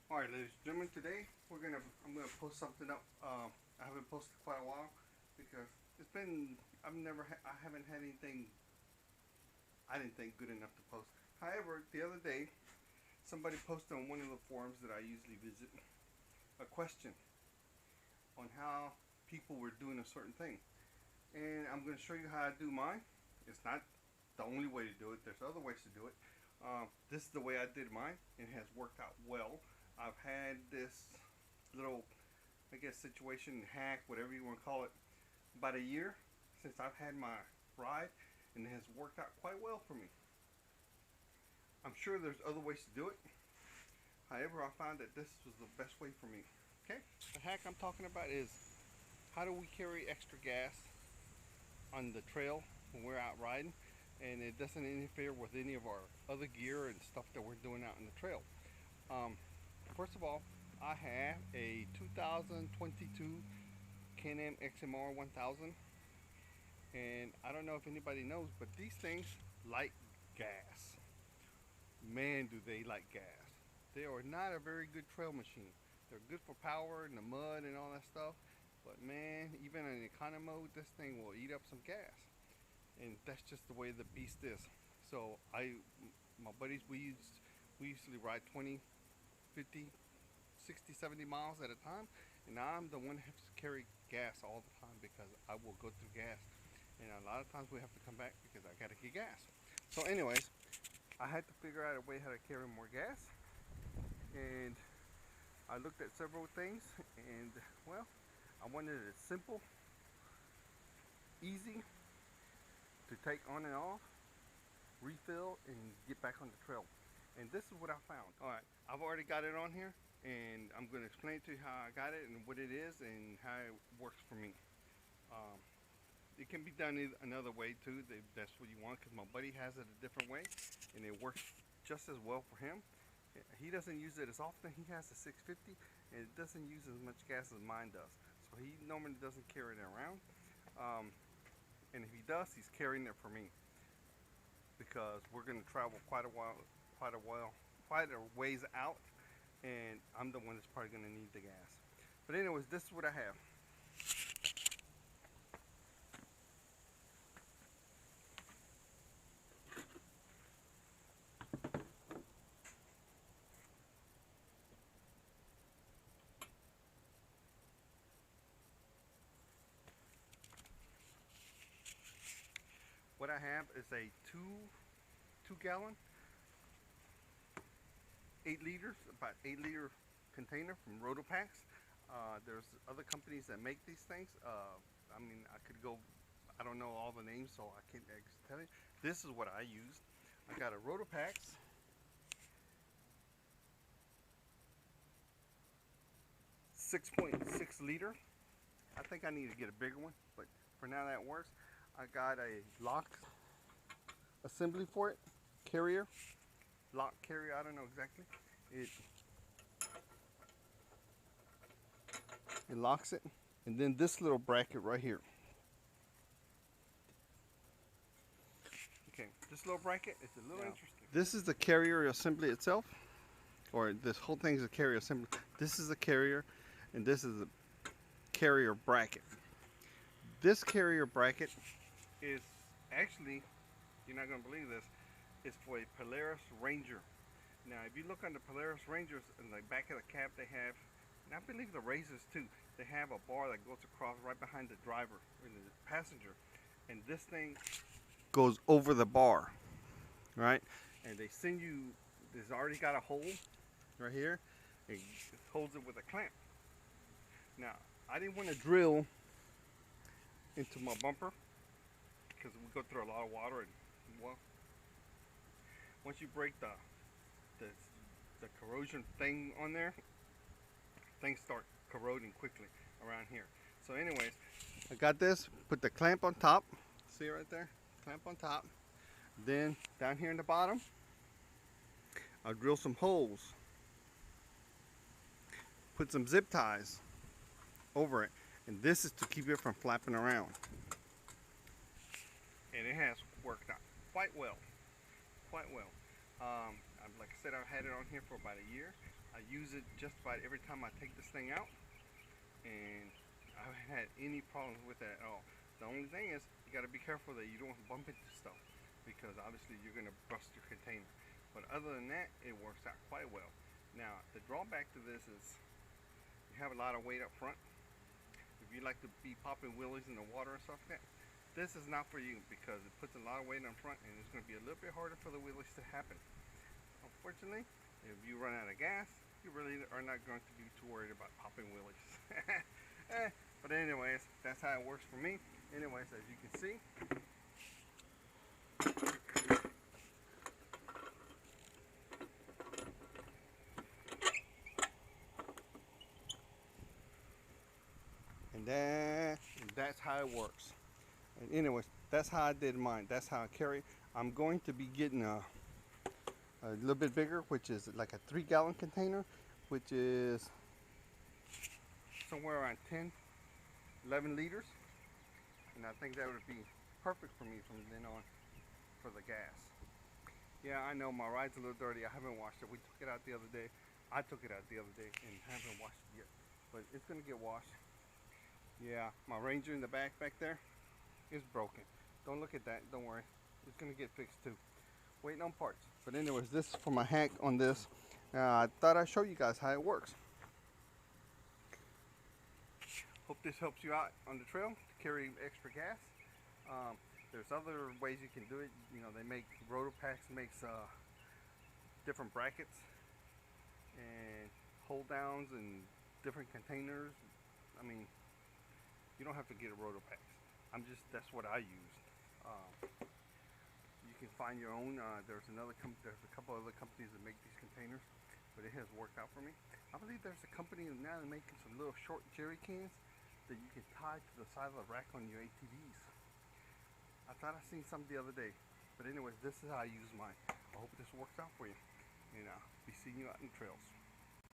All right, ladies and gentlemen, today I'm gonna post something up. I haven't posted quite a while because it's been I haven't had anything I didn't think good enough to post. However, the other day somebody posted on one of the forums that I usually visit a question on how people were doing a certain thing, and I'm gonna show you how I do mine. It's not the only way to do it. There's other ways to do it. This is the way I did mine. It has worked out well. I've had this little, I guess, situation, hack, whatever you want to call it, about a year since I've had my ride, and it has worked out quite well for me. I'm sure there's other ways to do it. However, I found that this was the best way for me. Okay, the hack I'm talking about is how do we carry extra gas on the trail when we're out riding, and it doesn't interfere with any of our other gear and stuff that we're doing out in the trail. Um, First of all, I have a 2022 Can-Am XMR 1000, and I don't know if anybody knows, but these things like gas. Man, do they like gas. They are not a very good trail machine. They're good for power and the mud and all that stuff, but man, even in economy mode, this thing will eat up some gas, and that's just the way the beast is. So my buddies, we usually ride 20, 50, 60, 70 miles at a time, and I'm the one who has to carry gas all the time because I will go through gas, and a lot of times we have to come back because I gotta get gas. So anyways, I had to figure out a way how to carry more gas, and I looked at several things, and well, I wanted it simple, easy to take on and off, refill, and get back on the trail. And this is what I found. All right, I've already got it on here, and I'm going to explain to you how I got it and what it is and how it works for me. Um, it can be done another way too. If that's what you want, because my buddy has it a different way, and it works just as well for him. He doesn't use it as often. He has a 650, and it doesn't use as much gas as mine does. So he normally doesn't carry it around. And if he does, he's carrying it for me because we're going to travel quite a ways out, and I'm the one that's probably going to need the gas. But anyways, this is what I have. What I have is a two gallon, 8 liters, about 8-liter container from Rotopacks. There's other companies that make these things. I mean, I don't know all the names, so I can't tell you. This is what I used. I got a Rotopacks 6.6 liter. I think I need to get a bigger one, but for now that works. I got a lock assembly for it, carrier, lock carrier, I don't know exactly. It locks it, and then this little bracket right here. Okay, this little bracket is a little interesting. This is the carrier assembly itself, or this whole thing is a carrier assembly. This is the carrier, and this is the carrier bracket. This carrier bracket is actually, you're not going to believe this, it's for a Polaris Ranger. Now, if you look on the Polaris Rangers, in the back of the cab they have, and I believe the Razors too, they have a bar that goes across right behind the driver and the passenger, and this thing goes over the bar, right? And they send you, there's already got a hole right here. It holds it with a clamp. Now, I didn't want to drill into my bumper because we go through a lot of water, and well, once you break the corrosion thing on there, things start corroding quickly around here. So anyways, I got this, put the clamp on top, see it right there, clamp on top. Then down here in the bottom, I'll drill some holes, put some zip ties over it, and this is to keep it from flapping around. And it has worked out quite well, quite well. Like I said, I've had it on here for about a year. I I use it just about every time I take this thing out, and I haven't had any problems with that at all. The only thing is you got to be careful that you don't bump into stuff, because obviously you're going to bust your container. But other than that, it works out quite well. Now the drawback to this is you have a lot of weight up front. If you like to be popping wheelies in the water and stuff like that, this is not for you, because it puts a lot of weight on front and it's going to be a little bit harder for the wheelies to happen. Unfortunately, if you run out of gas, you really are not going to be too worried about popping wheelies. But anyways, that's how it works for me. Anyways, as you can see, and that's how it works. And anyways, that's how I did mine. That's how I carry. I'm going to be getting a little bit bigger, which is like a 3-gallon container, which is somewhere around 10-11 liters, and I think that would be perfect for me from then on for the gas. Yeah, I know my ride's a little dirty. I haven't washed it. We took it out the other day. I took it out the other day and haven't washed it yet, but it's gonna get washed. Yeah, my Ranger in the back there is broken. Don't look at that. Don't worry. It's gonna get fixed too. Waiting on parts. But anyways, this is for my hack on this. I thought I'd show you guys how it works. Hope this helps you out on the trail to carry extra gas. There's other ways you can do it. You know, they make Rotopacks makes different brackets and hold downs and different containers. I mean, you don't have to get a Rotopacks. That's what I use. You can find your own. There's a couple other companies that make these containers, but it has worked out for me. I believe there's a company now that's making some little short jerry cans that you can tie to the side of the rack on your ATVs. I thought I seen some the other day, but anyways, this is how I use mine. I hope this works out for you, and I'll be seeing you out in the trails.